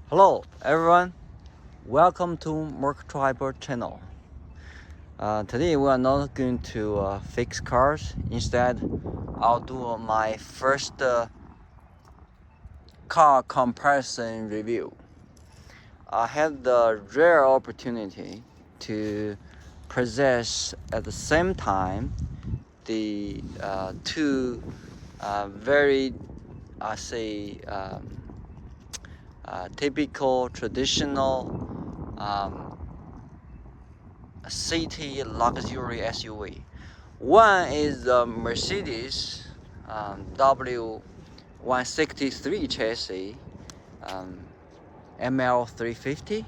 Hello everyone, welcome to Mark Triber channel. Today we are not going to fix cars. Instead, I'll do my first car comparison review. I had the rare opportunity to possess at the same time the two very, typical traditional city luxury SUV. One is the Mercedes W163 chassis ML350.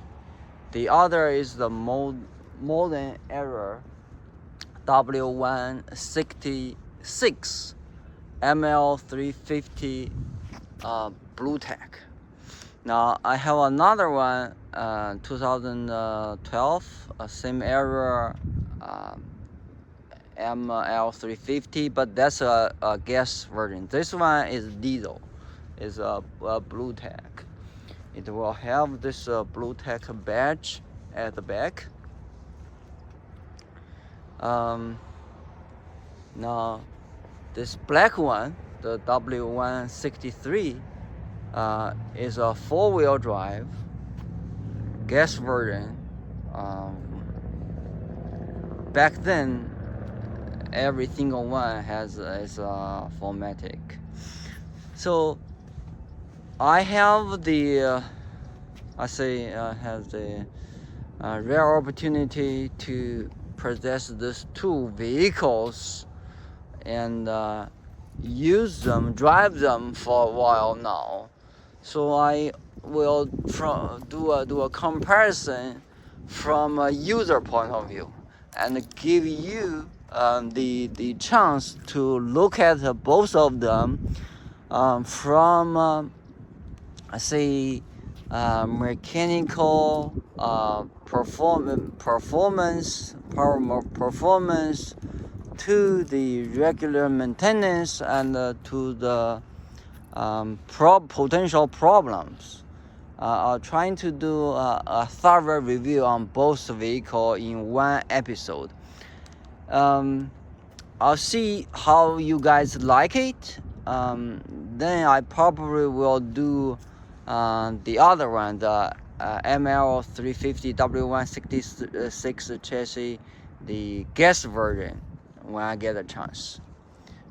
The other is the modern era W166 ML350 Blue Tech. Now I have another one, 2012, same era, ML350, but that's a gas version. This one is diesel, is a Blue Tech. It will have this Blue Tech badge at the back. Now this black one, the W163, is a four-wheel drive gas version. Back then, every single one is a 4MATIC. So I have the rare opportunity to possess these two vehicles and drive them for a while now. So I will do a comparison from a user point of view and give you the chance to look at both of them from mechanical performance to the regular maintenance and to the potential problems. I'm trying to do a thorough review on both vehicles in one episode. I'll see how you guys like it. Then I probably will do the other one, the ML350 W166 chassis, the gas version, when I get a chance.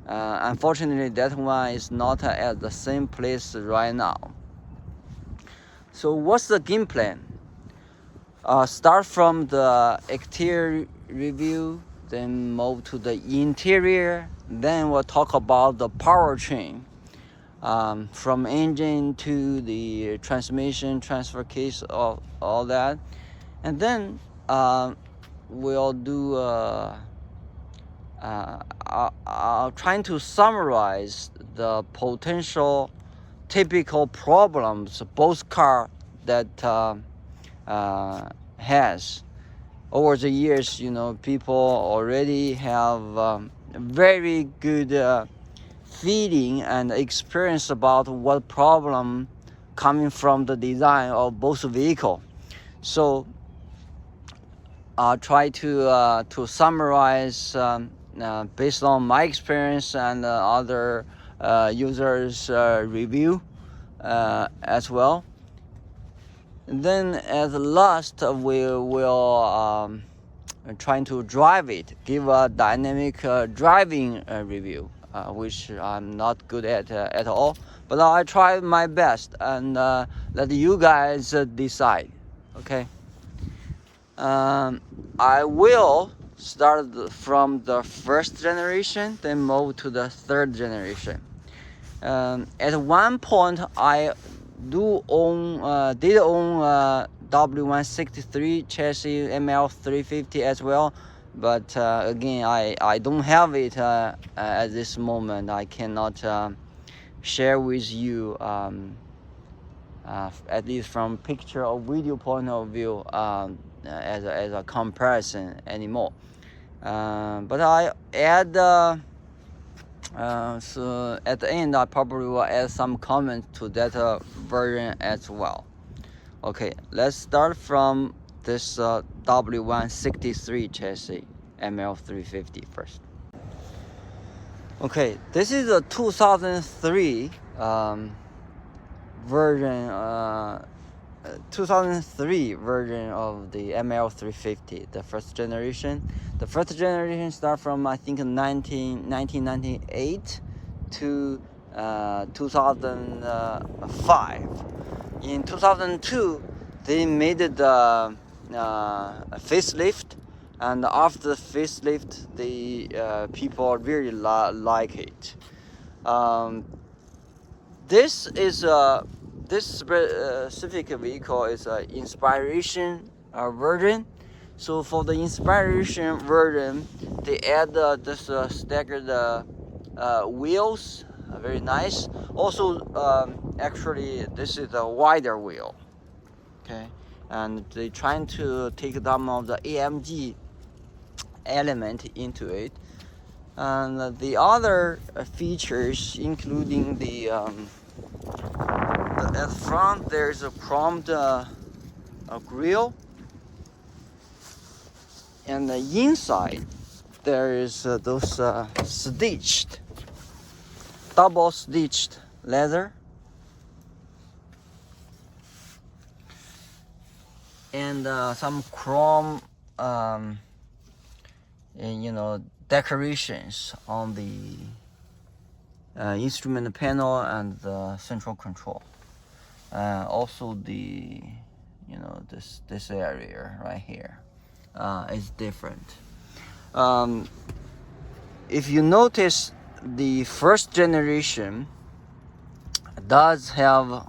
Unfortunately, that one is not at the same place right now. So what's the game plan? Start from the exterior review, then move to the interior, then we'll talk about the powertrain, from engine to the transmission, transfer case, all that. And then we'll do I'll trying to summarize the potential typical problems both car that has. Over the years, people already have very good feeling and experience about what problem coming from the design of both vehicle. So I'll try to summarize based on my experience and other users' review as well. And then at last, we will try to drive it, give a dynamic driving review, which I'm not good at all. But I try my best and let you guys decide. Okay. I will start from the first generation, then move to the third generation. At one point, I did own W163 chassis ML350 as well, but again, I don't have it at this moment. I cannot share with you, at least from picture or video point of view, as a comparison anymore. But I add so at the end I probably will add some comments to that version as well. Okay, let's start from this W163 chassis ML350 first. Okay, this is a 2003 version 2003 version of the ML350, the first generation. The first generation start from I think 1998 to 2005. In 2002, they made the facelift, and after the facelift, the people really like it. This is this specific vehicle is an inspiration version. So for the inspiration version, they add this staggered wheels, very nice. Also, actually, this is a wider wheel. Okay, and they trying to take some of the AMG element into it. And the other features, including at the front, there's a chromed grille, and the inside there is those double stitched leather, and some chrome, decorations on the instrument panel and the central control. Also this area right here is different. If you notice, the first generation does have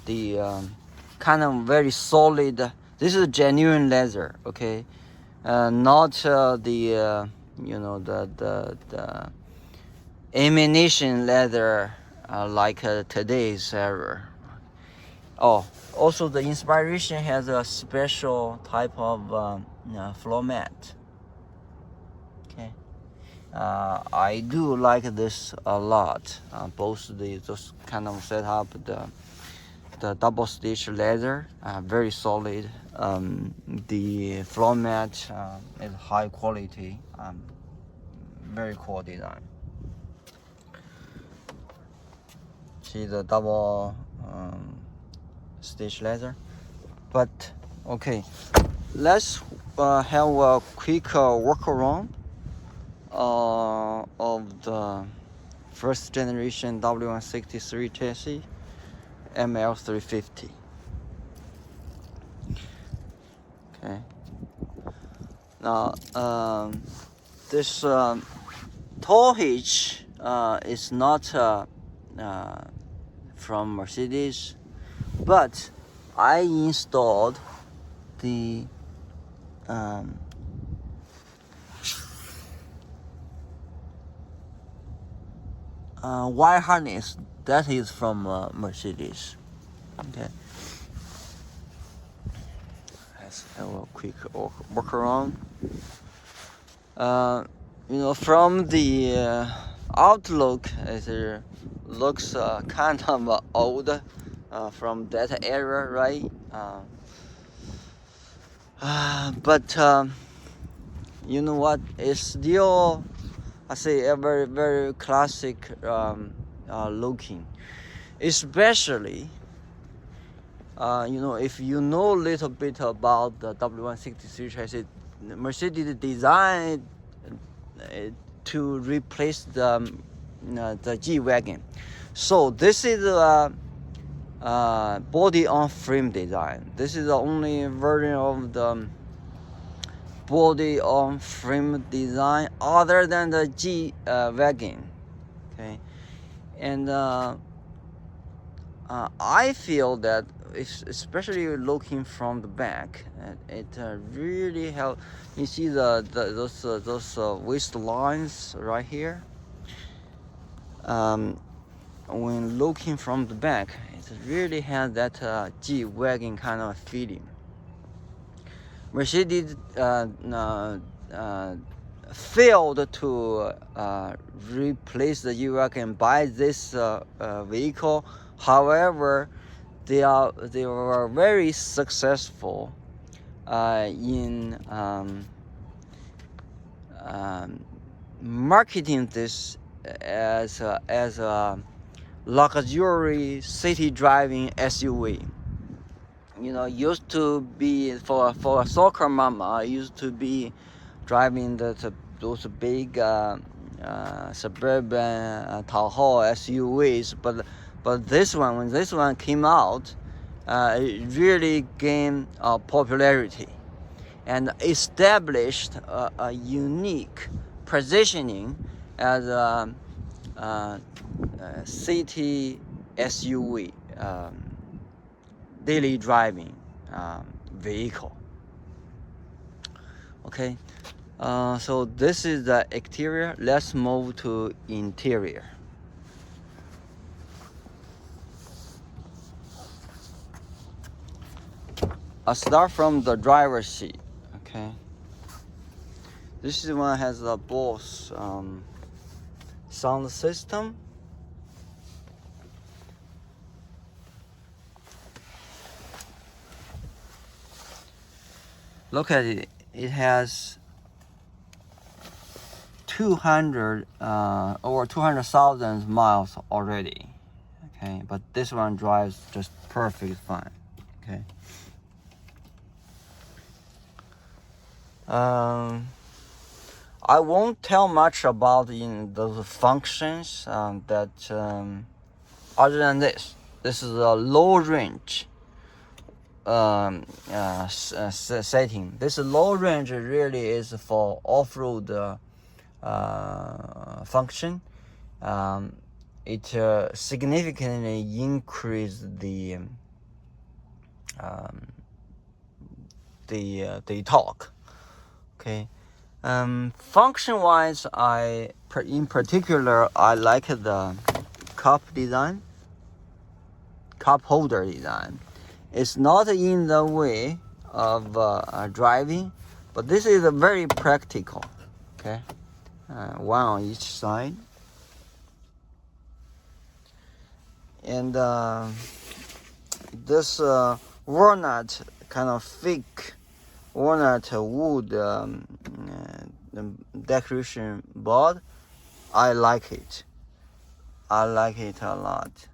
the kind of very solid. This is genuine leather, okay, not the imitation leather like today's era. Oh, also the inspiration has a special type of floor mat. Okay, I do like this a lot. Both those kind of setup, the double stitch leather, very solid. The floor mat is high quality. Very cool design. See the double stitch leather. But okay, let's have a quick walk around of the first generation W163 chassis ML350. Okay, now this tow hitch is not from Mercedes, but I installed the wire harness that is from Mercedes. Okay, let's have a quick walk around. From the outlook, it looks kind of old from that era, right? But you know what? It's still, I say, a very, very classic looking. Especially, if you know a little bit about the W163 chassis, Mercedes designed to replace the G-Wagon. So this is a body on frame design. This is the only version of the body on frame design other than the G-Wagon. Okay, and I feel that especially looking from the back, it really helps. You see those waist lines right here. When looking from the back, it really has that G-Wagon kind of feeling. Mercedes failed to replace the G-Wagon by this vehicle. However, they were very successful in marketing this as a luxury city driving SUV. Used to be for a soccer mama, used to be driving those big suburban Tahoe SUVs, but when this one came out, it really gained popularity and established a unique positioning as a city SUV, daily driving vehicle. Okay, so this is the exterior. Let's move to interior. I'll start from the driver's seat. Okay, this one has a Bose sound system. Look at it. It has 200,000 miles already. Okay, but this one drives just perfect fine. Okay. I won't tell much about those functions other than this. This is a low range setting. This low range really is for off-road function. It significantly increased the torque. Okay. Function-wise, in particular, I like the cup holder design. It's not in the way of driving, but this is very practical. Okay, one on each side, and this walnut kind of thick walnut wood decoration board. I like it. I like it a lot.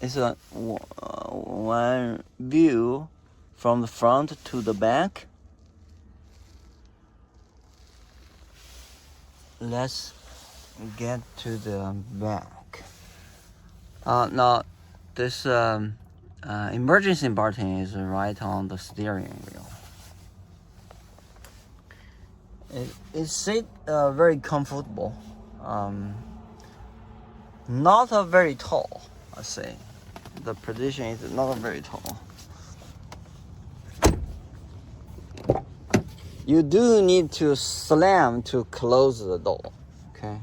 It's a one view from the front to the back. Let's get to the back. Now, this emergency button is right on the steering wheel. It sits very comfortable. Not very tall, I say. The position is not very tall. You do need to slam to close the door. Okay.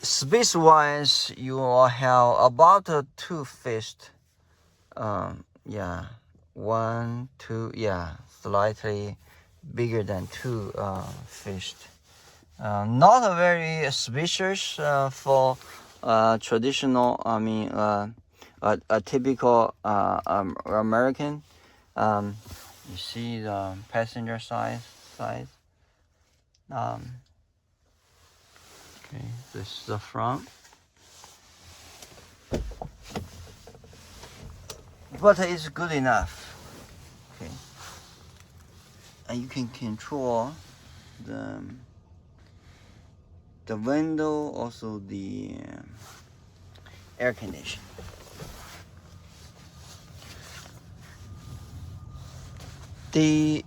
Space-wise, you will have about 2 fists. One, two, slightly bigger than 2 fists. Not very spacious for traditional. A typical American. You see the passenger size. Okay, this is the front. But it's good enough. Okay. And you can control the window, also the air conditioning. The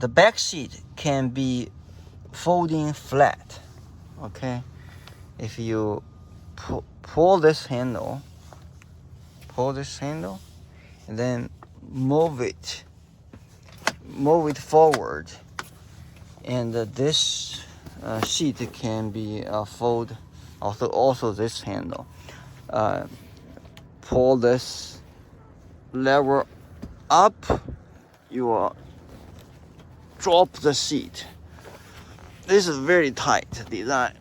back seat can be folding flat. Okay, if you pull this handle, and then move it forward, and this seat can be fold. Also this handle. Pull this lever up, you will drop the seat. This is very tight design.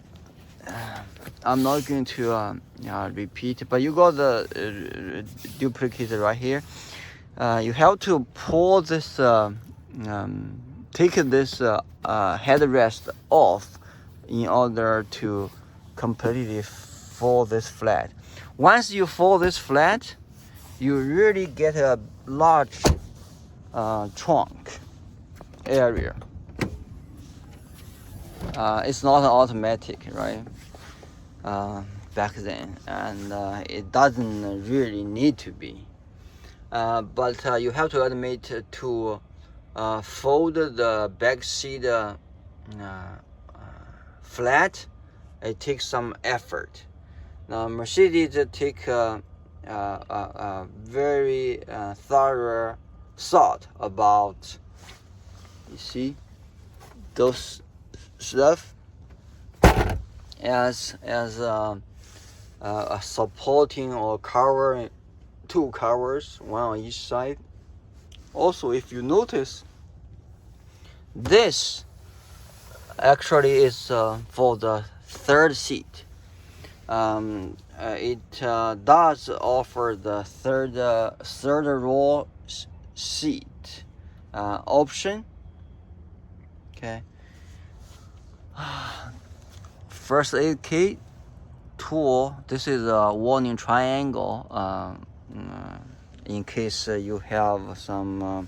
I'm not going to repeat, but you got the duplicate right here. You have to pull this, take this headrest off in order to completely fold this flat. Once you fold this flat, you really get a large trunk area. It's not automatic, right? Back then, and it doesn't really need to be. But you have to admit to fold the back seat flat. It takes some effort. Now Mercedes take a very thorough thought about, you see, those stuff as a supporting or cover, two covers, one on each side. Also, if you notice, this actually is for the third seat. It does offer the third row seat option. Okay. First aid kit tool. This is a warning triangle. In case you have some,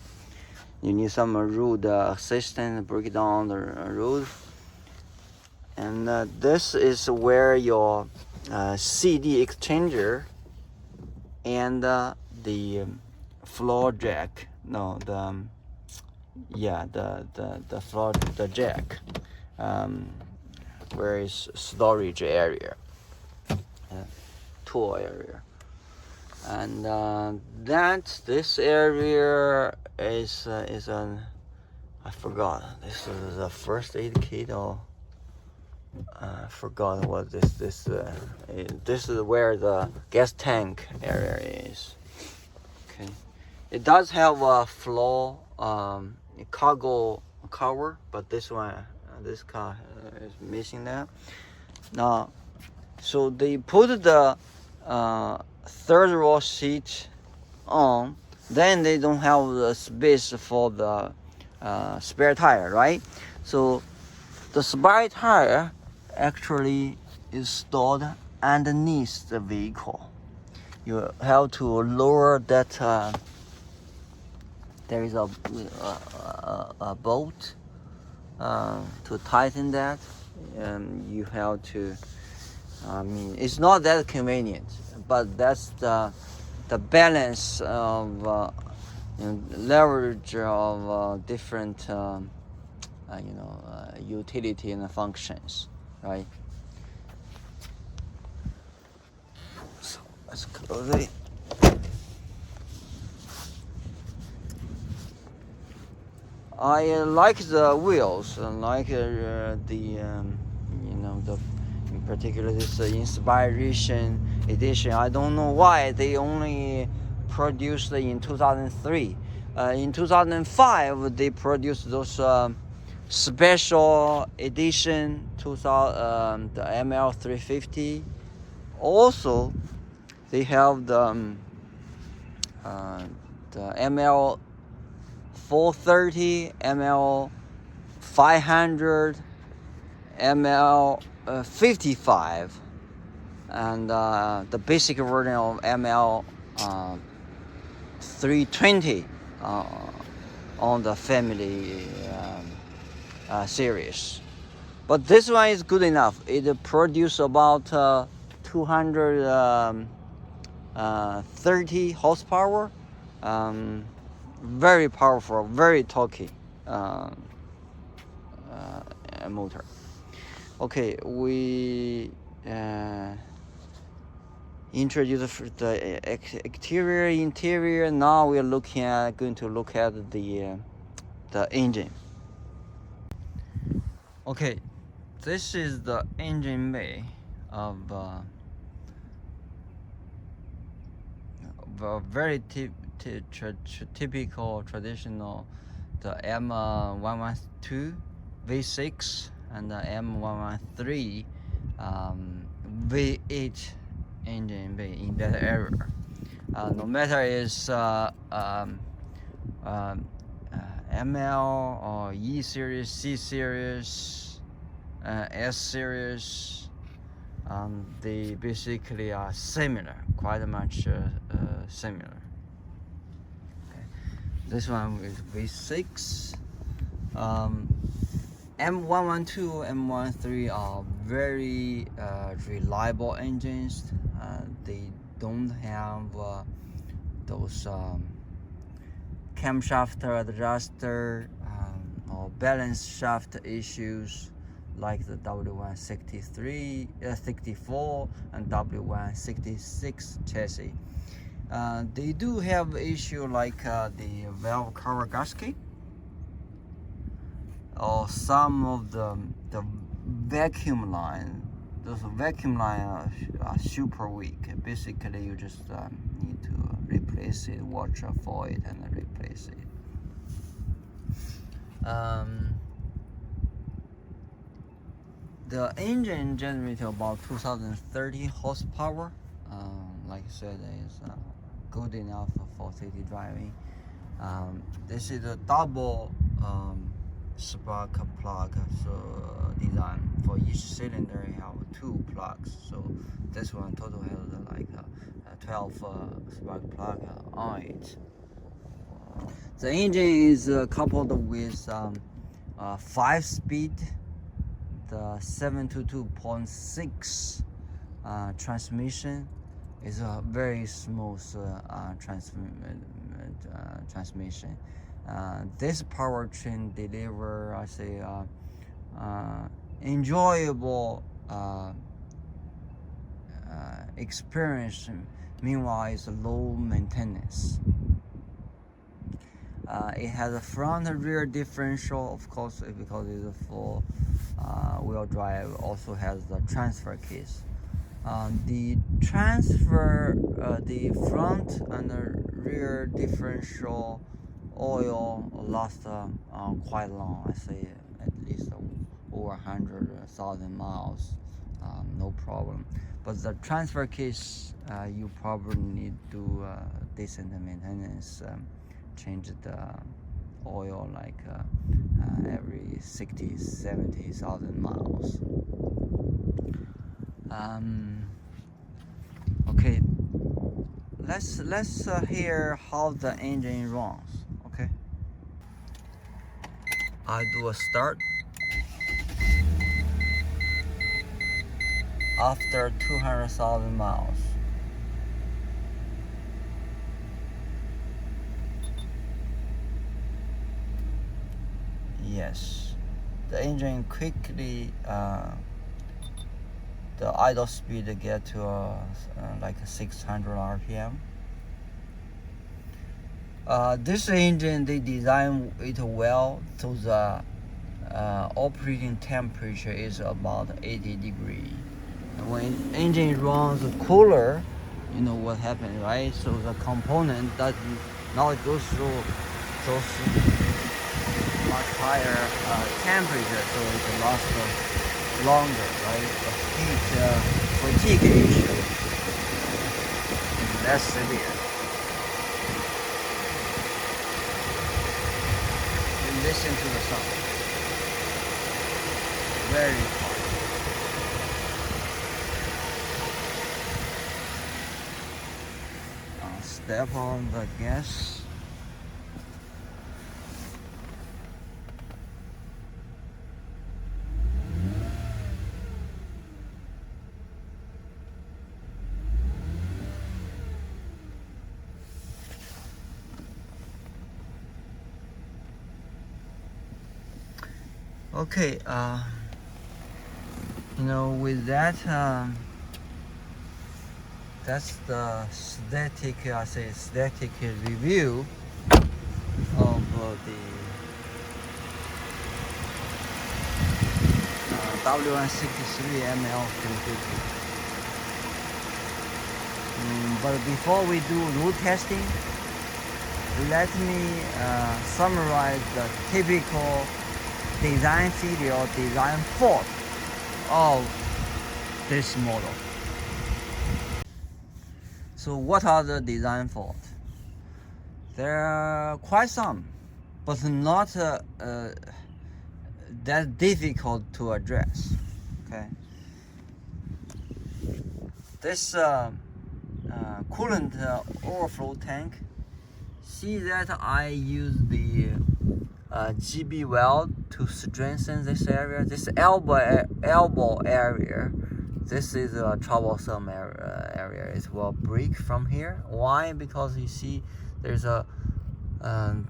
you need some road assistance, break down the road. And this is where your CD exchanger and the floor jack. No, the floor, the jack. Where is storage area, tool area, and this area is an, I forgot. This is a first aid kit, or I forgot what this is where the gas tank area is. Okay, it does have a floor cargo cover, but this one, this car is missing that. Now, so they put the third row seat on, then they don't have the space for the spare tire, right? So the spare tire actually is stored underneath the vehicle. You have to lower that. There is a bolt to tighten that. You have to. I mean, it's not that convenient, but that's the balance of leverage of different utility and functions, right? So let's close it. I like the wheels, like in particular this Inspiration edition. I don't know why they only produced in 2003. In 2005 they produced those special edition the ML350. Also, they have the ML 430, ML 500, ML 55, and the basic version of ML 320 on the family series. But this one is good enough. It produces about 230 horsepower. Very powerful, very torquey motor. Okay, we introduced the exterior, interior. Now we are going to look at the engine. Okay, this is the engine bay of a very typical traditional, the M112 V6 and the M113 V8 engine in that area. No matter is ML or E series, C series, S series, they basically are similar, quite much similar. Okay. This one is V6. M112, M13 are very reliable engines. They don't have those camshaft adjuster or balance shaft issues like the W163, 64 and W166 chassis. They do have issue like the valve cover gasket, or some of the vacuum line. Those vacuum line are super weak. Basically, you just need to replace it, watch for it, and replace it. The engine generates about 2030 horsepower. Like I said, is good enough for city driving. This is a double spark plug design. For each cylinder you have 2 plugs, so this one total has like 12 spark plug on it. The engine is coupled with 5-speed, the 722.6 transmission. Is a very smooth transmission. This powertrain deliver, I say, enjoyable experience. Meanwhile, it's low maintenance. It has a front and rear differential, of course, because it's a full wheel drive. Also has the transfer case. The front and the rear differential oil lasts quite long. I say at least over 100,000 miles, no problem. But the transfer case, you probably need to do decent maintenance, change the oil like every 60-70,000 miles. Okay, let's hear how the engine runs. Okay, I do a start after 200,000 miles. Yes, the engine quickly the idle speed get to like 600 RPM. This engine, they design it well, so the operating temperature is about 80 degrees. When engine runs cooler, you know what happens, right? So the component that now it goes through those much higher temperature, so it lasts longer, right? The heat fatigue issue is less severe. You listen to the sound. Very quiet. Step on the gas. Okay, with that, that's the static review of the W163 ML350. But before we do road testing, let me summarize the typical design failure or design fault of this model. So what are the design faults? There are quite some, but not that difficult to address. Okay. This coolant overflow tank. See that I use the GB weld to strengthen this area. This elbow area. This is a troublesome area. It will break from here. Why? Because you see there's a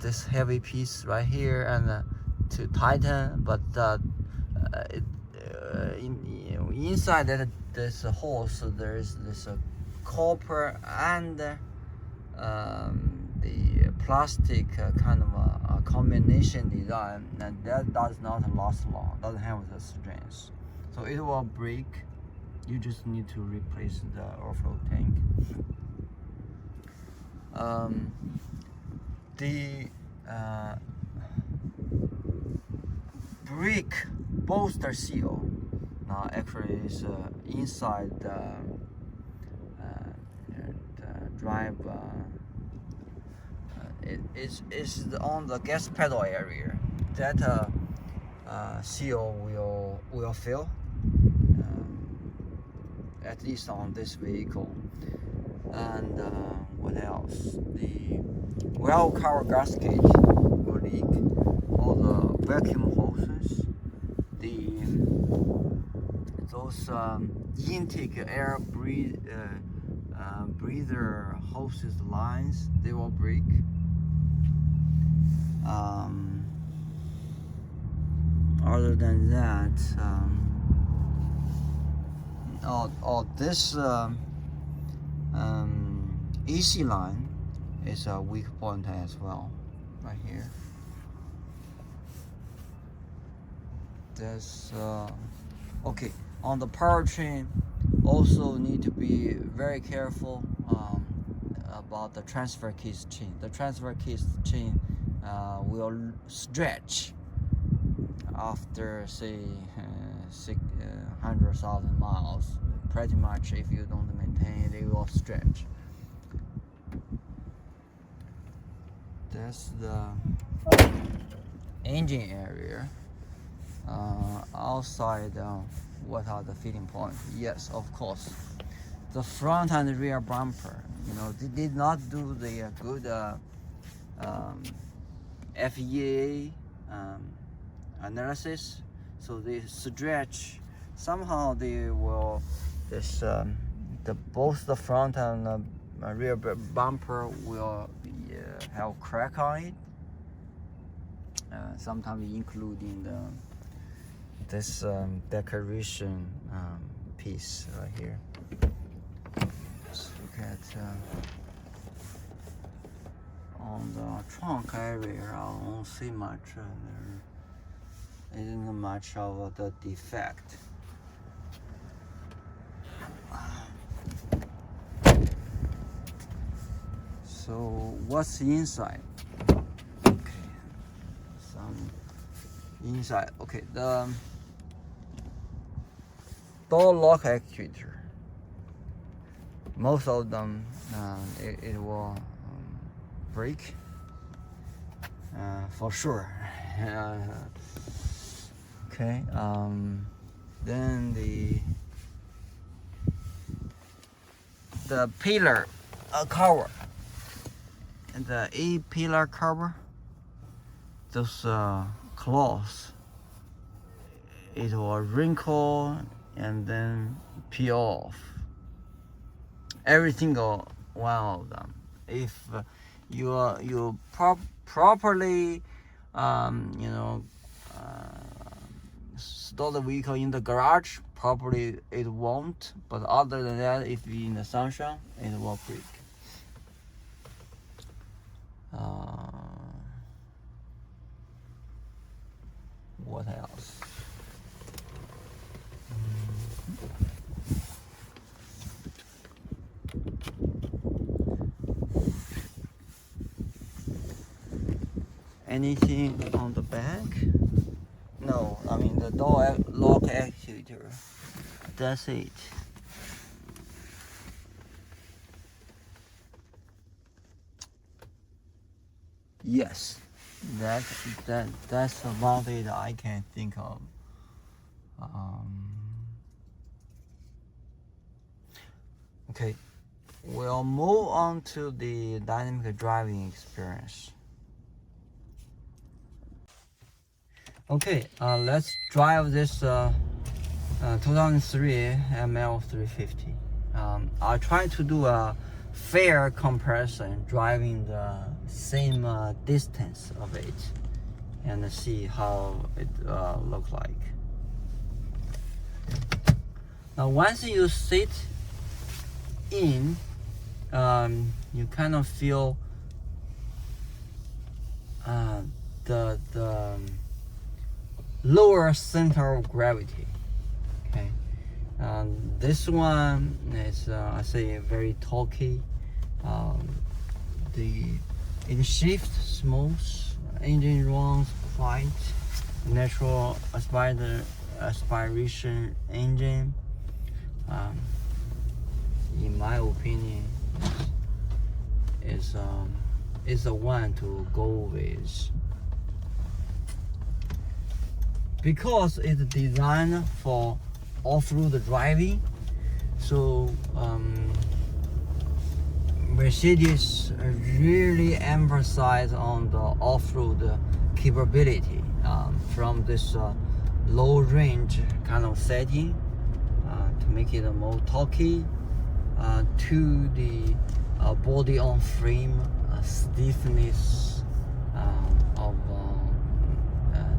this heavy piece right here, and to tighten, but inside this hose there's this copper and the plastic kind of a combination design, and that does not last long, doesn't have the strength, so it will break. You just need to replace the overflow tank. The brake booster seal now actually is inside the drive. It's on the gas pedal area. That seal will fail, at least on this vehicle. And what else? The well cover gasket will leak. All the vacuum hoses, those intake air breather hoses lines, they will break. Other than that, this AC line is a weak point as well, right here. This okay. On the powertrain, also need to be very careful about the transfer case chain. The transfer case chain will stretch after say 100,000 miles. Pretty much, if you don't maintain it, it will stretch. That's the engine area. Outside, what are the fitting points? Yes, of course, the front and rear bumper. They did not do the good FEA analysis, so they stretch. Somehow they will both the front and rear bumper will have crack on it. Sometimes including this decoration piece right here. Let's look at on the trunk area. I don't see much. There isn't much of the defect. So what's inside? Okay, some inside. Okay, the door lock actuator. Most of them it will break for sure. Okay. Then the pillar cover. And the A-pillar cover, those cloths, it will wrinkle and then peel off. Every single one of them. If you properly store the vehicle in the garage, probably it won't. But other than that, if you're in the sunshine, it will break. What else? anything on the back? No, I mean the door lock actuator. That's it. Yes, that's about it I can think of. Okay, we'll move on to the dynamic driving experience. Okay, let's drive this 2003 ML350. I'll try to do a fair comparison driving the same distance of it and see how it looks like. Now once you sit in, you kind of feel the lower center of gravity. Okay, this one is I say very torquey. It shifts smooth, engine runs quiet, natural aspiration engine. In my opinion, is the one to go with, because it's designed for off-road driving. So Mercedes really emphasize on the off-road capability from this low range kind of setting to make it more torquey, to the body on frame stiffness of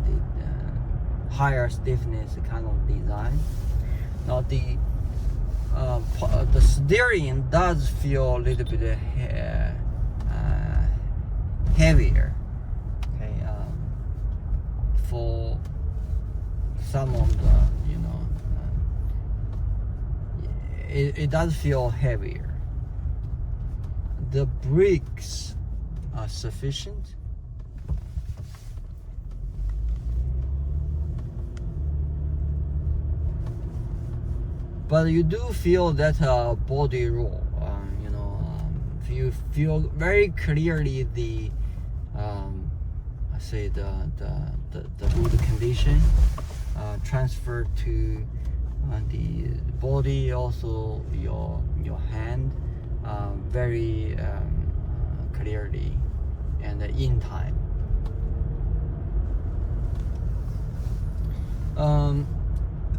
the higher stiffness kind of design. Now the steering does feel a little bit heavier. Okay, for some of the, it does feel heavier. The brakes are sufficient. But you do feel that body roll. You feel very clearly the I say the road condition transferred to the body, also your hand, very clearly and in time.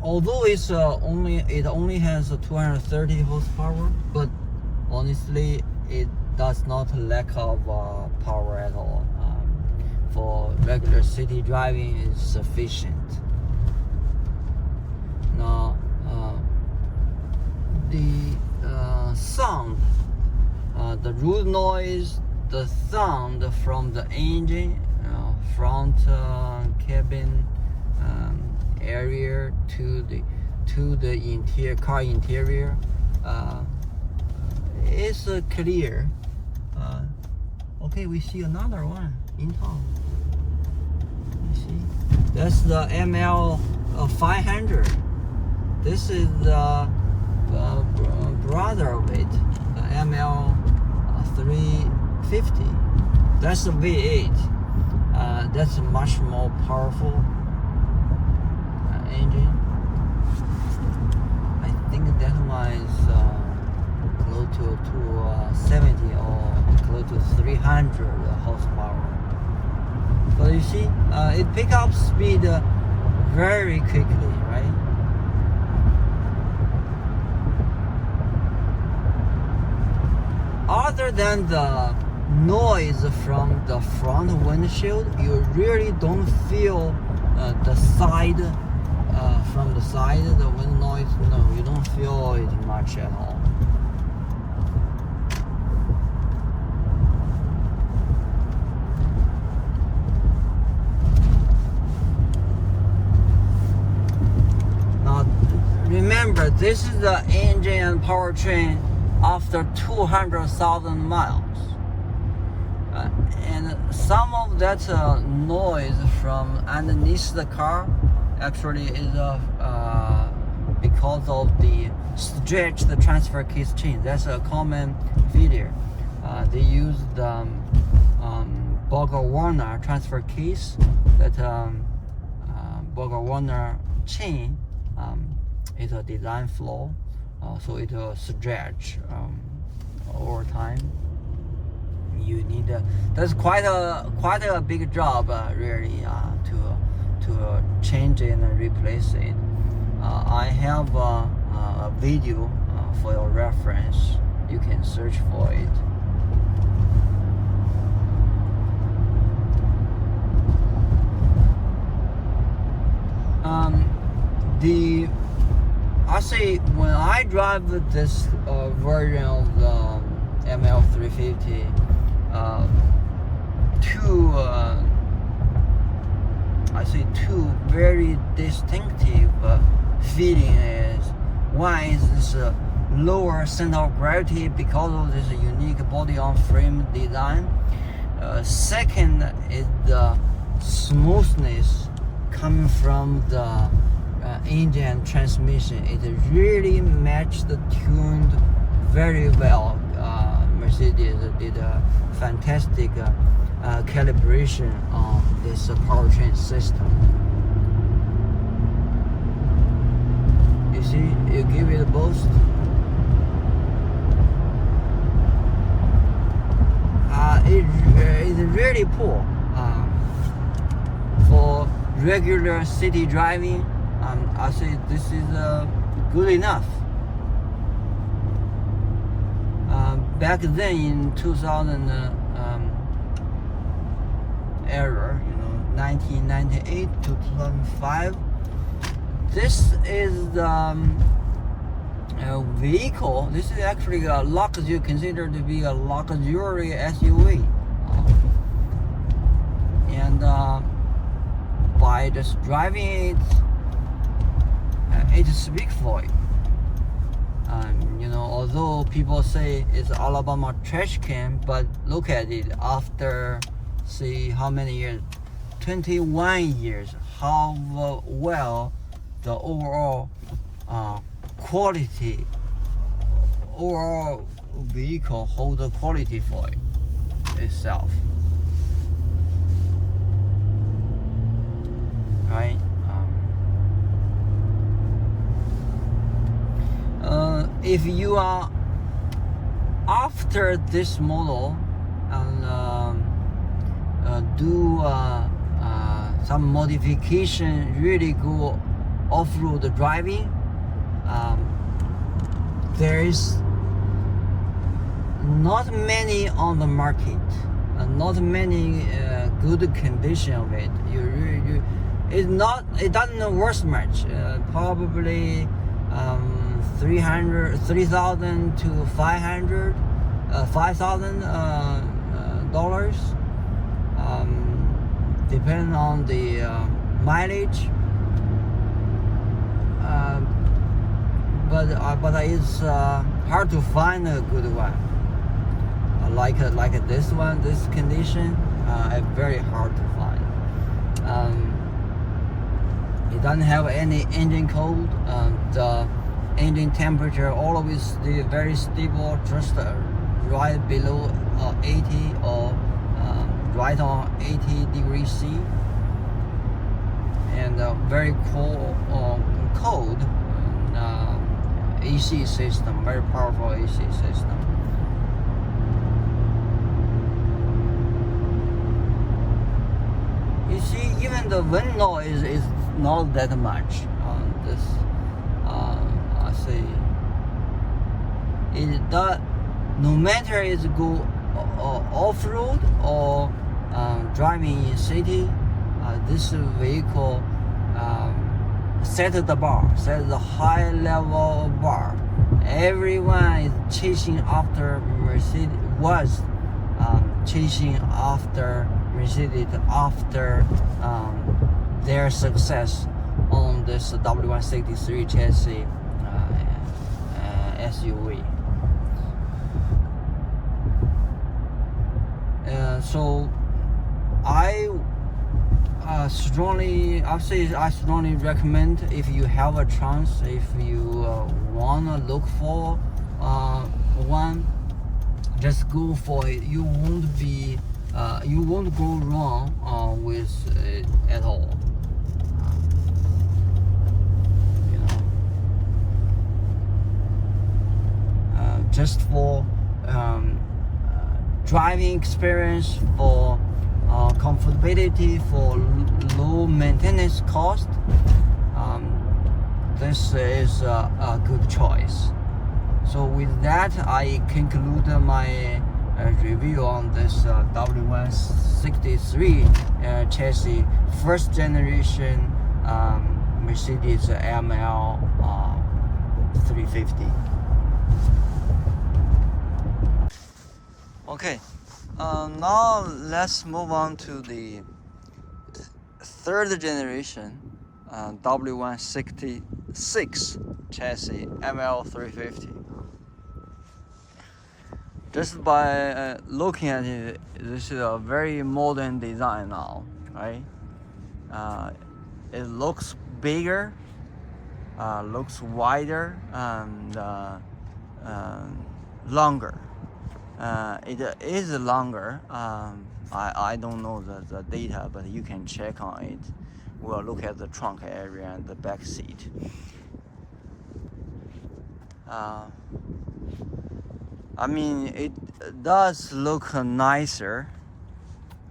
Although it only has 230 horsepower, but honestly it does not lack of power at all. For regular city driving is sufficient. Now the sound, the road noise, the sound from the engine, front cabin area to the interior car interior is clear. Okay, we see another one in town. You see, that's the ML500. This is the brother of it, the ML350. That's the V8. That's a much more powerful engine. I think that one is close to 270 or close to 300 horsepower. But you see, it picks up speed very quickly, right? Other than the noise from the front windshield, you really don't feel the side. From the side, the wind noise, no, you don't feel it much at all. Now, remember, this is the engine and powertrain after 200,000 miles. And some of that noise from underneath the car actually is because of the stretched transfer case chain. That's a common failure. They use the Borg-Warner transfer case. That Borg-Warner chain is a design flaw, so it will stretch over time. You need that's quite a big job really to change it and replace it. I have a video for your reference. You can search for it. I say when I drive this version of the ML350, two very distinctive feeling is one is this lower center of gravity because of this unique body-on-frame design. Second is the smoothness coming from the engine and transmission. It really matched, tuned very well. Mercedes did a fantastic calibration on this powertrain system. You see, you give it a boost. It's really poor for regular city driving. I say this is good enough. Back then in 2000 era, 1998 to 2005, this is the vehicle. This is actually a luxury, considered to be a luxury SUV, and by just driving it speaks for it. Although people say it's Alabama trash can, but look at it after, see how many years, 21 years, how well the overall quality, overall vehicle hold the quality for it itself, right? If you are after this model and do some modification, really go off-road driving, there is not many on the market, not many good condition of it. It doesn't worth much. Probably 3,000 to 5,000 dollars, depending on the mileage. But it's hard to find a good one. Like this one, this condition, it's very hard to find. It doesn't have any engine code. The engine temperature always stay very stable, just right below 80 or right on 80 degrees C, and very cold AC system, very powerful AC system. You see, even the wind noise is not that much on this. I say it does, no matter it's go off-road or driving in city, this vehicle set the bar, set the high level bar. Everyone is chasing after Mercedes, was chasing after Mercedes after their success on this W163 chassis SUV. So I I strongly recommend, if you have a chance, if you wanna look for one, just go for it. You won't go wrong with it at all. You know, just for driving experience, for comfortability, for low maintenance cost, this is a good choice. So with that, I conclude my review on this W163 chassis, first generation Mercedes ML350. Okay, now let's move on to the third generation W166 chassis ML350. Just by looking at it, this is a very modern design now, right? It looks bigger, looks wider, and longer. It is longer. I don't know the data, but you can check on it. We'll look at the trunk area and the back seat. I mean, it does look nicer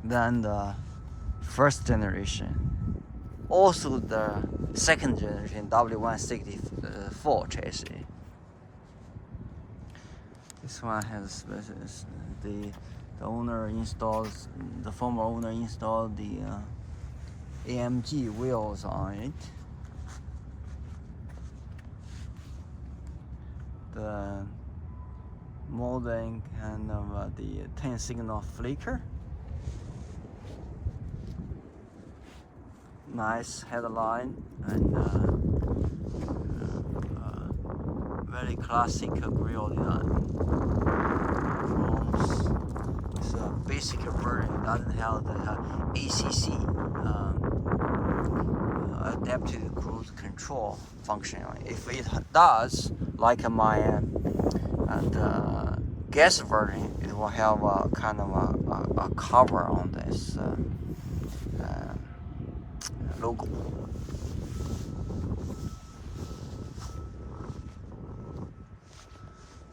than the first generation. Also, the second generation W164 chassis. This one has the former owner installed the AMG wheels on it. The modern kind of the 10 signal flicker. Nice headline and very classic grille design. It's a basic version. It doesn't have the ACC, adaptive cruise control function. If it does, like my gas version, it will have a kind of a cover on this logo.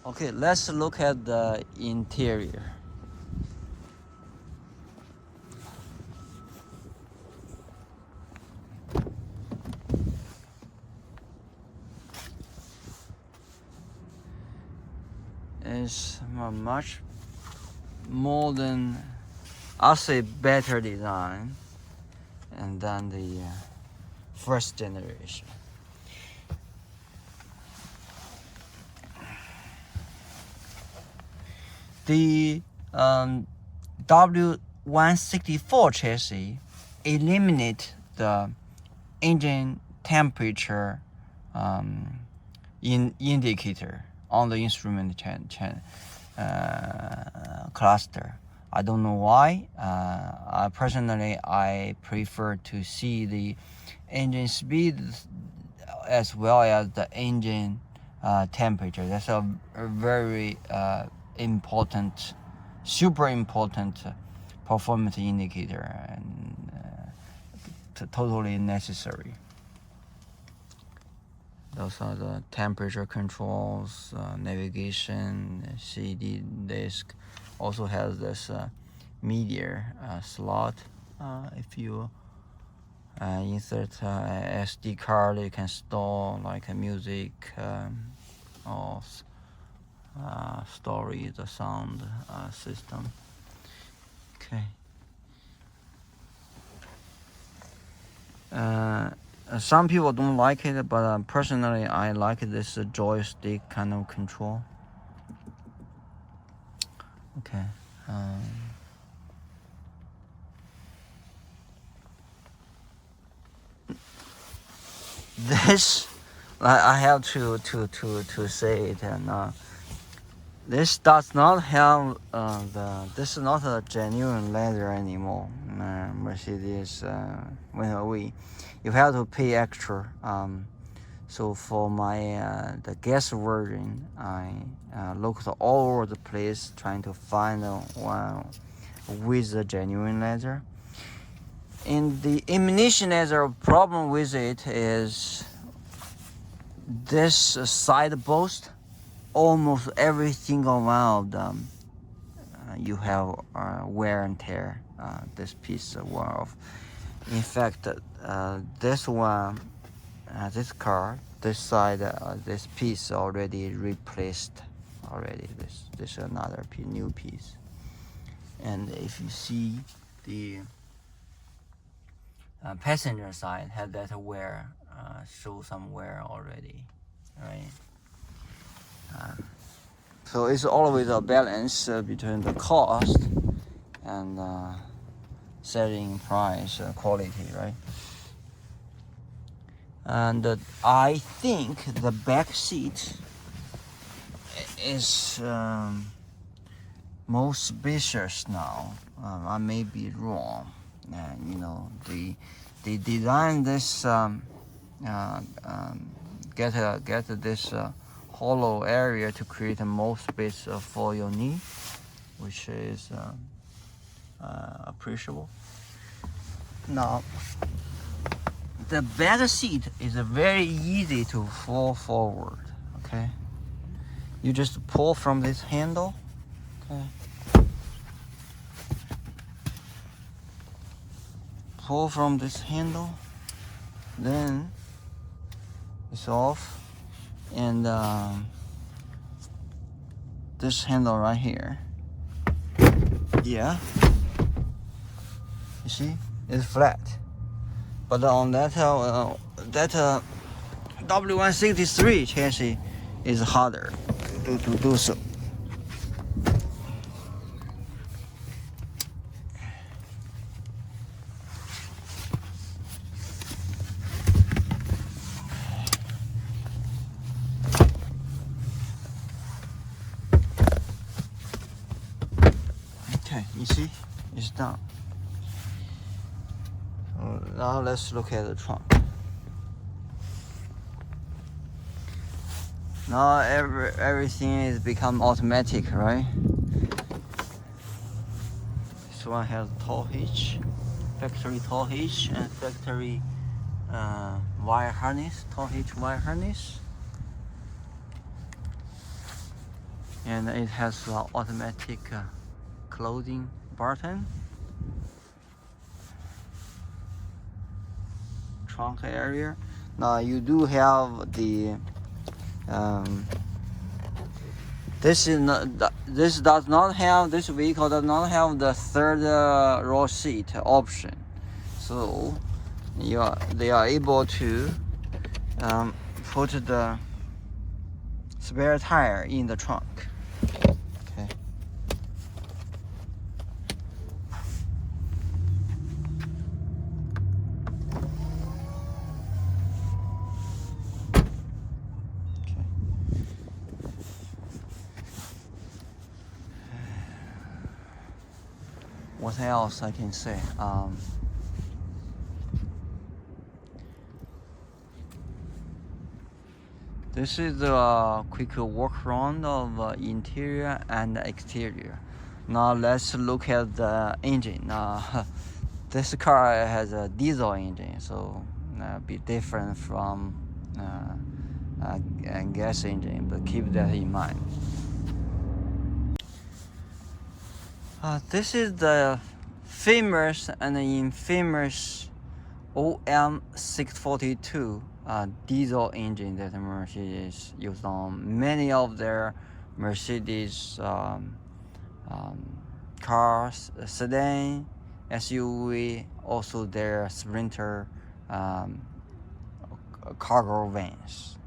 Okay, let's look at the interior. It's a much modern, I'll say better design and than the first generation. The W164 chassis eliminate the engine temperature indicator on the instrument cluster. I don't know why. Personally, I prefer to see the engine speed as well as the engine temperature. That's a very important, super important performance indicator, and totally necessary. Those are the temperature controls, navigation, CD disc. Also has this media slot. If you insert SD card, you can store like a music or storage, the sound system. Okay. Some people don't like it, but personally I like this joystick kind of control. Okay. This, I have to say it, and this does not have this is not a genuine leather anymore. Mercedes went away. You have to pay extra. So for my the gas version, I looked all over the place trying to find one with the genuine leather. And the ammunition leather problem with it is this side post. Almost every single one of them, you have wear and tear. This piece wore off. In fact, this one, this car, this side, this piece already replaced. Already, this is another new piece. And if you see the passenger side had that wear, show some wear already, right? So it's always a balance between the cost and selling price, quality, right? And I think the back seat is more spacious now. I may be wrong. They designed this get this hollow area to create more space for your knee, which is appreciable. Now, the back seat is very easy to fall forward. Okay, you just pull from this handle. Okay, pull from this handle, then it's off. And this handle right here, yeah, you see, it's flat. But on that W163 chassis is harder to do so. You see, it's done. Now let's look at the trunk. Now everything is become automatic, right? This one has tow hitch, factory tow hitch, and factory wire harness, tow hitch wire harness. And it has an automatic closing button. Trunk area. Now you do have the this vehicle does not have the third row seat option, so they are able to put the spare tire in the trunk. Okay. What else I can say? This is a quick walk around of interior and exterior. Now let's look at the engine. This car has a diesel engine, so a bit different from a gas engine, but keep that in mind. This is the famous and infamous OM642 diesel engine that Mercedes used on many of their Mercedes cars, sedan, SUV, also their Sprinter cargo vans.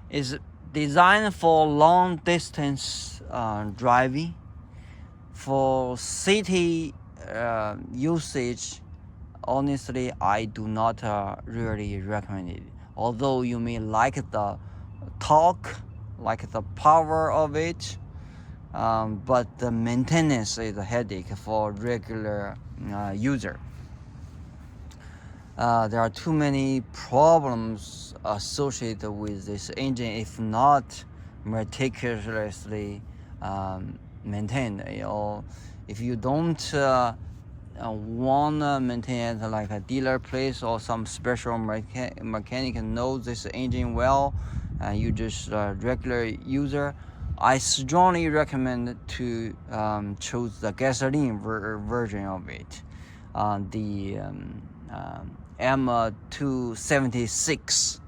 It's designed for long distance driving. For city usage, honestly, I do not really recommend it. Although you may like the torque, like the power of it, but the maintenance is a headache for regular user. There are too many problems associated with this engine if not meticulously maintained. If you don't want to maintain it like a dealer place or some special mechanic knows this engine well, you just a regular user, I strongly recommend to choose the gasoline version of it. The M276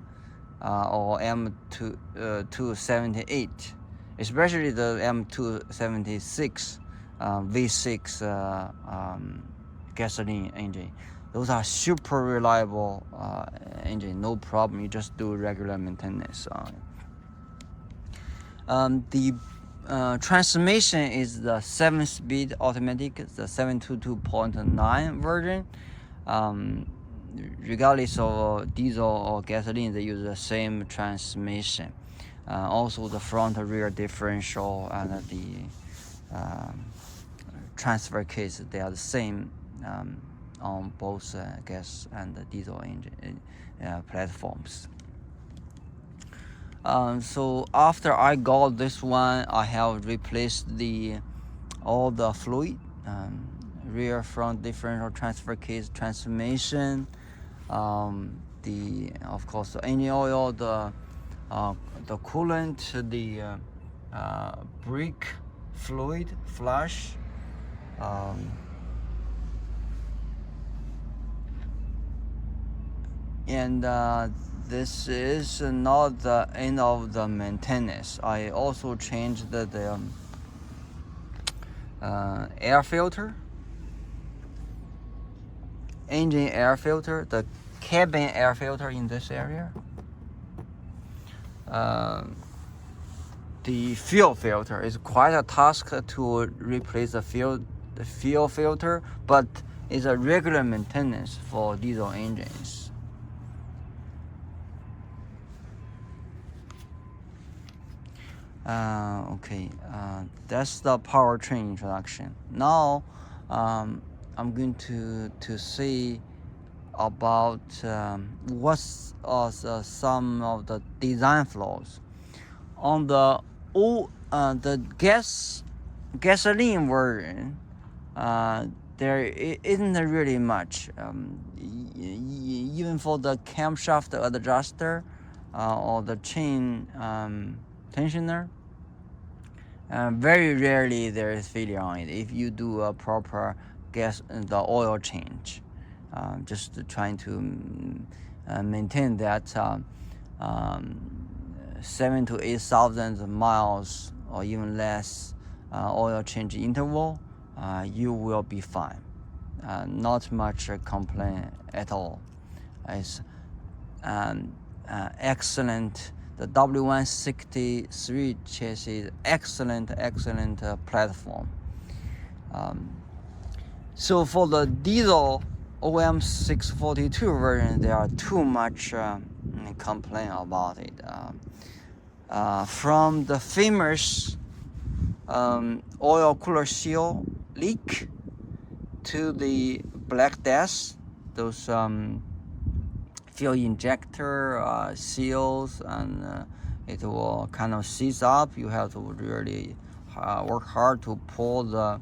or M278, especially the M276 V6 gasoline engine. Those are super reliable engine, no problem. You just do regular maintenance on it. The transmission is the 7-speed automatic, the 722.9 version. Regardless of diesel or gasoline, they use the same transmission. Also, the front and rear differential and the transfer case, they are the same on both gas and diesel engine platforms. So after I got this one, I have replaced all the fluid, rear front differential, transfer case, transmission, of course the engine oil, the coolant, the brake fluid flush, and this is not the end of the maintenance. I also changed the air filter, engine air filter, the cabin air filter in this area, the fuel filter. Is quite a task to replace the fuel filter, but it's a regular maintenance for diesel engines. Okay, that's the powertrain introduction. Now I'm going to see about what's some of the design flaws on the gasoline version. There isn't really much, even for the camshaft adjuster or the chain tensioner. Very rarely there is failure on it if you do a proper the oil change. Just trying to maintain that 7,000 to 8,000 miles or even less oil change interval, you will be fine. Not much complaint at all. It's excellent. The W163 chassis, excellent platform. So for the diesel OM642 version, there are too much complaint about it. From the famous oil cooler seal leak to the black death, those fuel injector seals, and it will kind of seize up. You have to really work hard to pull the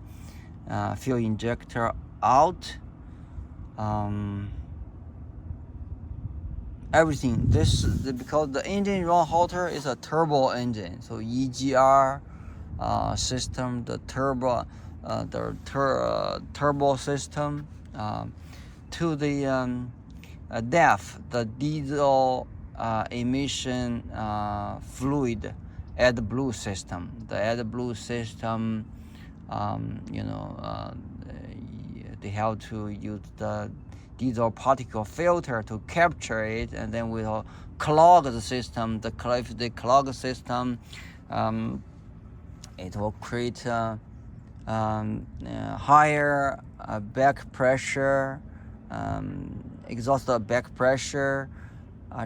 fuel injector out. Everything because the engine run hotter is a turbo engine, so EGR system, the turbo system, to the DEF, the diesel emission fluid AdBlue system. The AdBlue system, they have to use the diesel particle filter to capture it, and then we'll clog the system. If they clog the system, it will create higher back pressure, exhaust back pressure,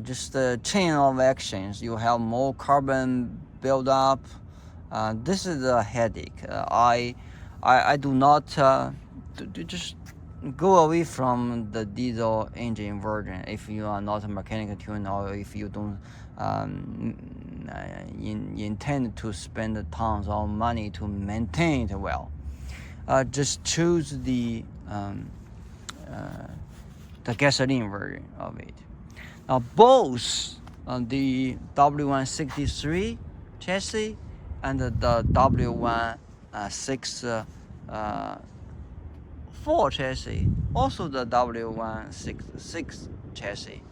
just a chain of actions. You have more carbon buildup. This is a headache. I do not just go away from the diesel engine version if you are not a mechanical tuner or if you don't intend to spend tons of money to maintain it well. Just choose the gasoline version of it. Now both the W163 chassis and the W164 chassis, also the W166 chassis,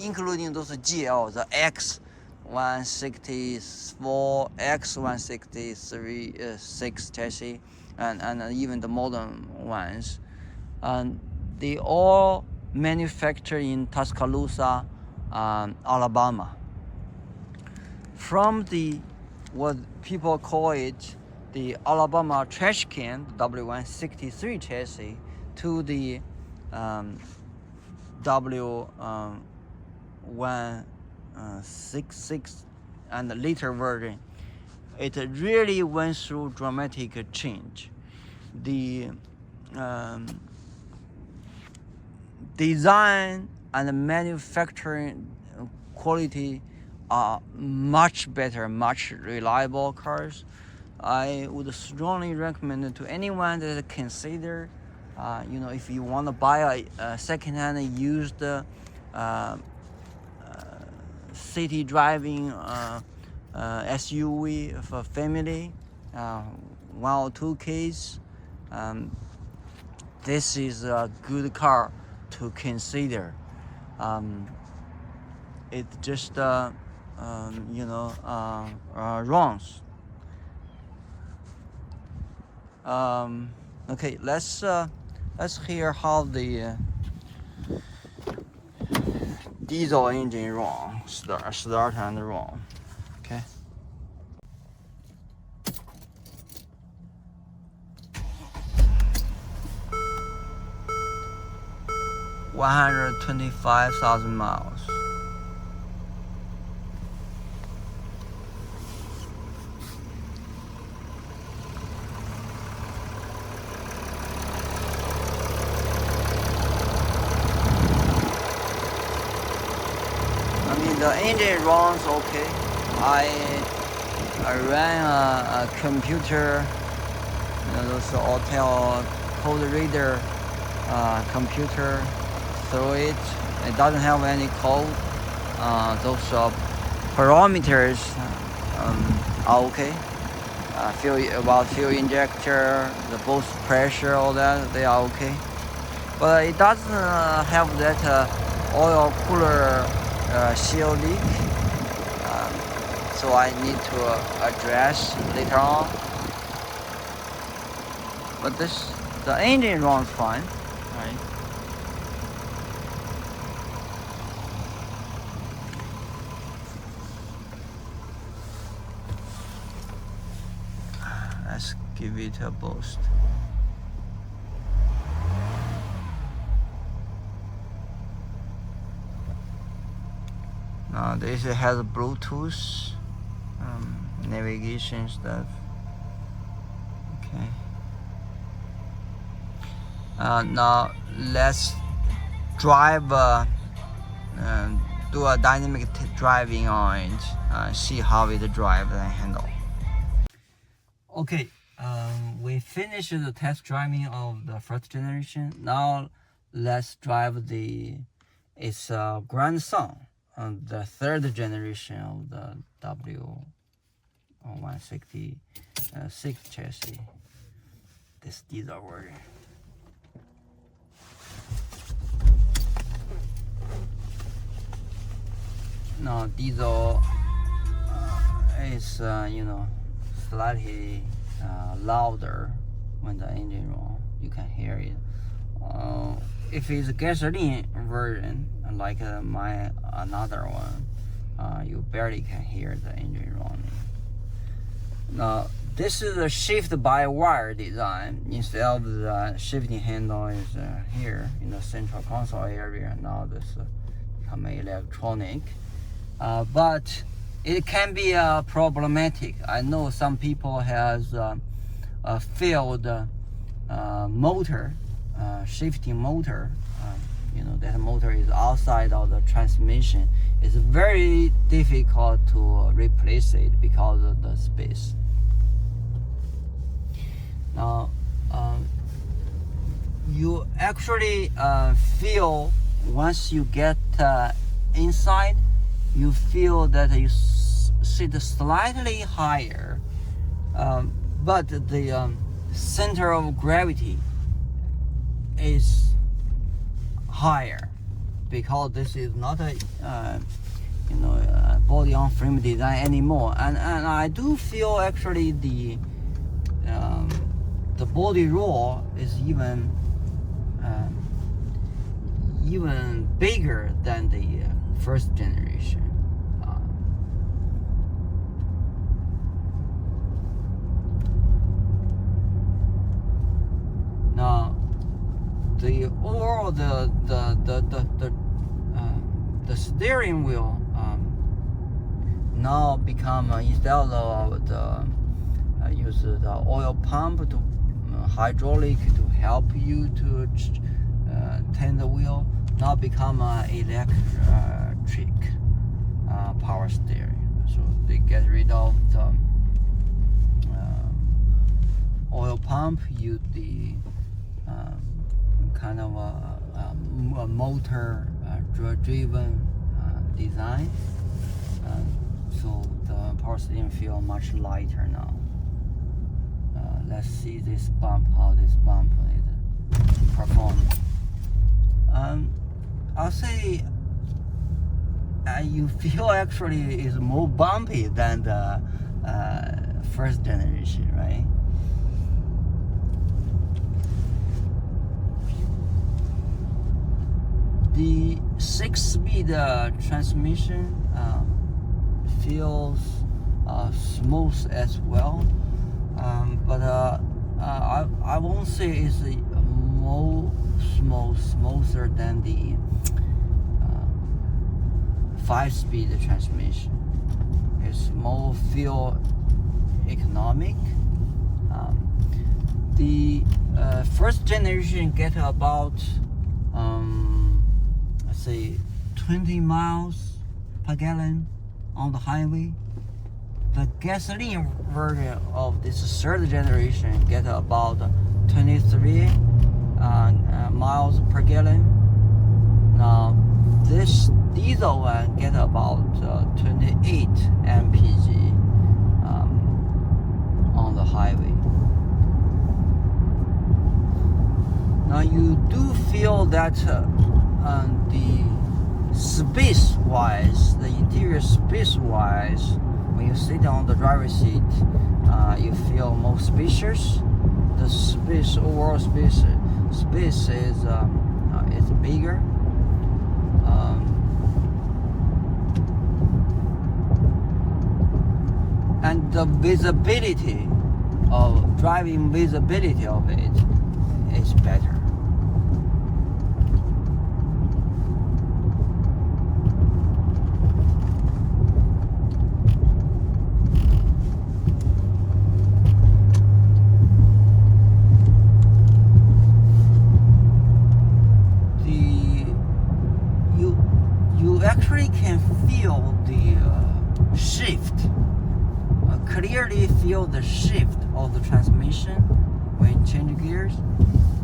including those GL, the X164, X163 6 chassis, and even the modern ones. They all manufactured in Tuscaloosa, Alabama. From the what people call it the Alabama trash can W163 chassis to the W166 and the later version, it really went through dramatic change. The design and manufacturing quality are much better, much reliable cars. I would strongly recommend it to anyone that consider, if you want to buy a second-hand used city driving SUV for family, 1 or 2 kids, this is a good car to consider. It just runs. Okay, let's hear how the diesel engine runs, start and run. Okay. $125,000 miles. The engine runs okay. I ran a computer, those hotel code reader computer through it. It doesn't have any code. Those parameters are okay. Fuel injector, the boost pressure, all that, they are okay. But it doesn't have that oil cooler seal leak, so I need to address later on. But the engine runs fine, right? Let's give it a boost. This has Bluetooth, navigation stuff. Okay. Now let's drive, do a dynamic driving on it, see how it drives and handle. Okay, we finished the test driving of the first generation. Now let's drive its grandson, the third generation of the W166 chassis, this diesel version. Now diesel is slightly louder when the engine runs. You can hear it. If it's a gasoline version, like my another one, you barely can hear the engine running. Now this is a shift-by-wire design. Instead of the shifting handle is here in the central console area. Now this become electronic, but it can be problematic. I know some people has a failed motor shifting motor. That motor is outside of the transmission. It's very difficult to replace it because of the space. Now, you actually feel, once you get inside, you feel that you sit slightly higher, but the center of gravity is higher, because this is not a body on frame design anymore. And I do feel actually the body roll is even bigger than the first generation. Now, the overall the steering wheel now become, instead of use the oil pump to hydraulic to help you to turn the wheel, now become electric power steering. So they get rid of the oil pump, use the kind of a motor driven design, so the power steering feel much lighter now. Let's see this bump, how this bump is performed. I'll say you feel actually is more bumpy than the first generation, right? The 6-speed transmission feels smooth as well, but I won't say it's more smoother than the 5-speed transmission. It's more feel economic. The first generation get about say 20 miles per gallon on the highway. The gasoline version of this third generation get about 23 miles per gallon. Now this diesel one get about 28 mpg on the highway. Now you do feel that the space-wise, the interior space-wise, when you sit on the driver's seat, you feel more spacious. The space, overall space is bigger. And the visibility of driving visibility of it is better. You actually can feel the shift. Clearly feel the shift of the transmission when you change gears.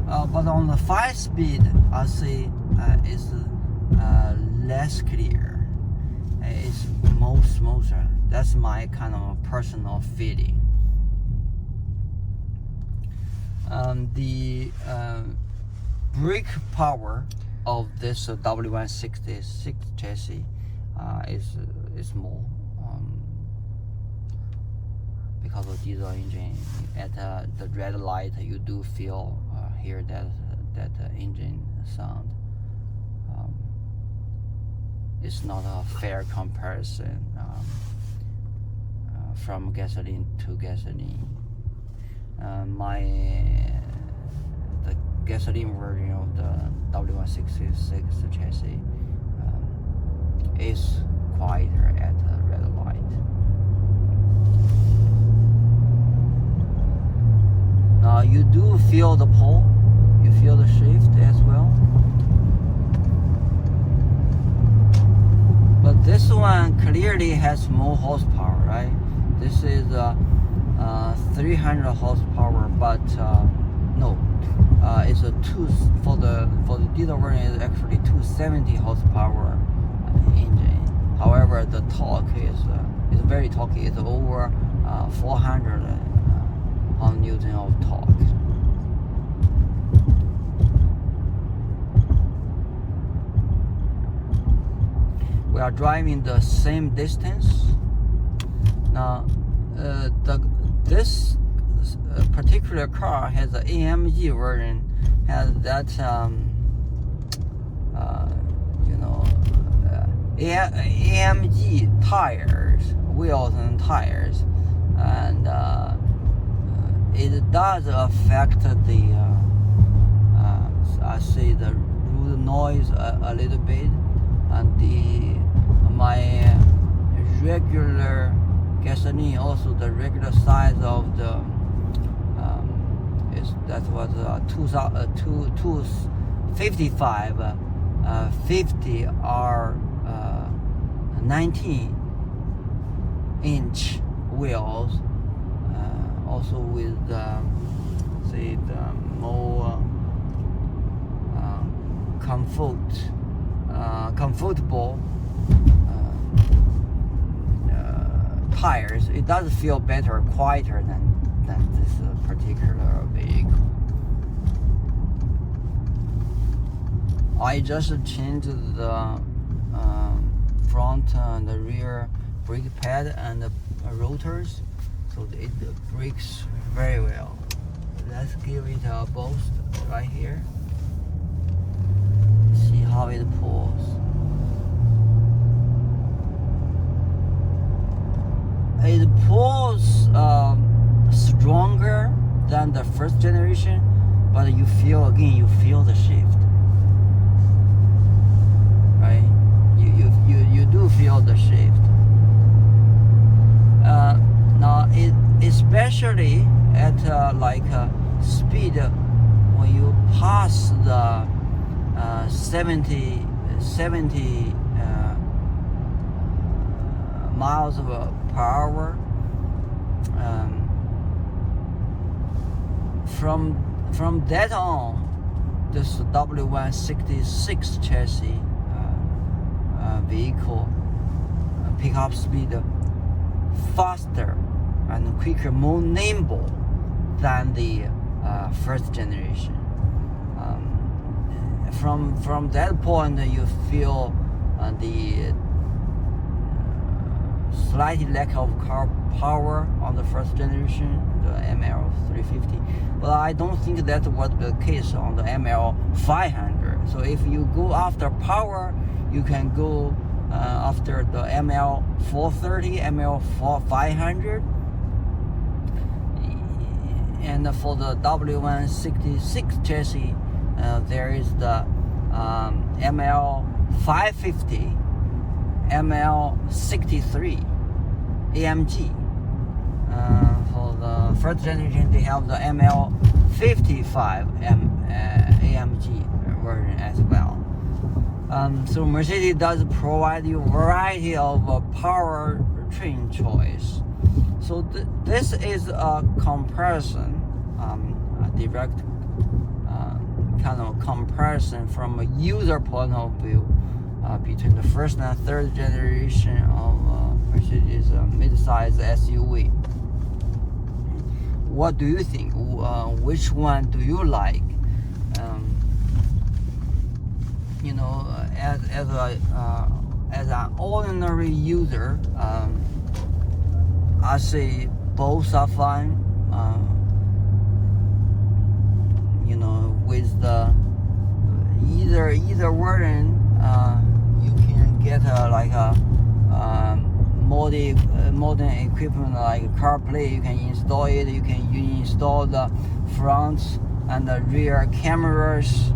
But on the 5-speed, I say it's less clear. It's more smoother. That's my kind of personal feeling. The brake power of this W166 chassis is more, because of diesel engine. At the red light, you do feel hear that engine sound. It's not a fair comparison from gasoline to gasoline. The gasoline version of the W166 chassis is quieter at the red light. Now you do feel the pull. You feel the shift as well. But this one clearly has more horsepower, right? This is 300 horsepower, but no, it's a for the diesel version is actually 270 horsepower engine. However, the torque is very torquey. It's over 400 pound-newton of torque. We are driving the same distance. Now, this particular car has an AMG version, has that AMG tires, wheels and tires, and it does affect the I say the road noise a little bit, and my regular gasoline, also the regular size of the that was 255 50 are 19-inch wheels, also with say the more comfortable tires. It does feel better, quieter than this particular vehicle. I just changed the front and the rear brake pad and the rotors, so it brakes very well. Let's give it a boost right here. See how it pulls. It pulls stronger than the first generation, but you feel the shift, right? You do feel the shift. Now especially at speed when you pass the 70 miles per hour. From that on, this W166 chassis vehicle pick up speed faster and quicker, more nimble than the first generation. From that point, you feel the slight lack of car power on the first generation, the ML350, but I don't think that was the case on the ML500. So if you go after power, you can go after the ML430, ML500, and for the W166 chassis, there is the ML550, ML63 AMG. For the first generation, they have the ML55 AMG version as well. So Mercedes does provide you a variety of powertrain choice. So this is a comparison, a direct kind of comparison from a user point of view between the first and third generation of Mercedes mid-size SUV. What do you think? Which one do you like? As an ordinary user, I say both are fine. With the either version, you can get modern equipment like CarPlay. You can install it. You install the front and the rear cameras.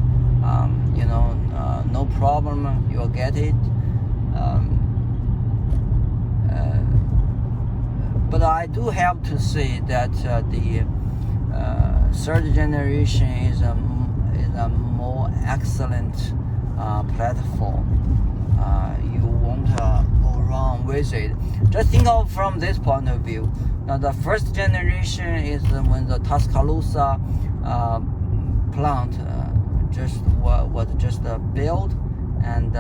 No problem. You'll get it. But I do have to say that the third generation is a more excellent platform. You won't go wrong with it. Just think of from this point of view. Now the first generation is when the Tuscaloosa plant was just built, and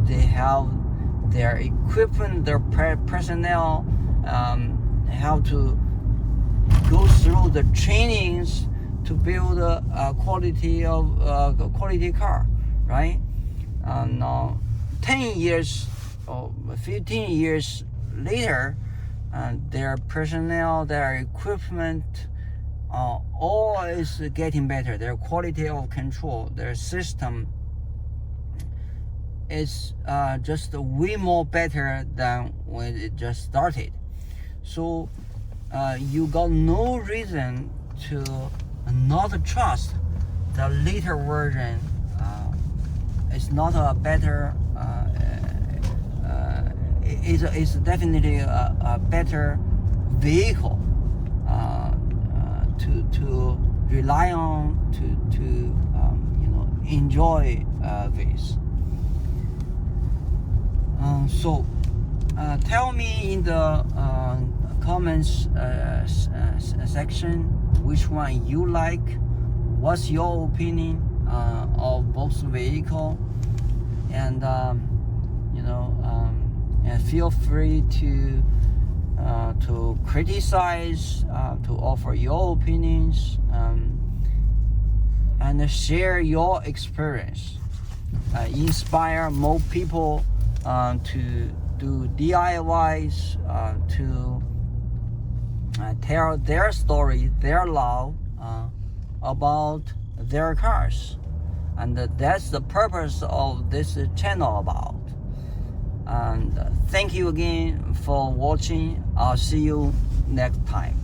they have their equipment, their personnel have to go through the trainings to build a quality car, right? Now 10 years or 15 years later, their personnel, their equipment, all is getting better. Their quality of control, their system is just way more better than when it just started. So you got no reason to not trust the later version. It's not a better. It's definitely a better vehicle to rely on, to enjoy this. So tell me in the comments section which one you like, what's your opinion of both vehicle, and and feel free to criticize, to offer your opinions, and share your experience, inspire more people to do DIYs, to tell their story, their love about their cars. And that's the purpose of this channel about. And thank you again for watching. I'll see you next time.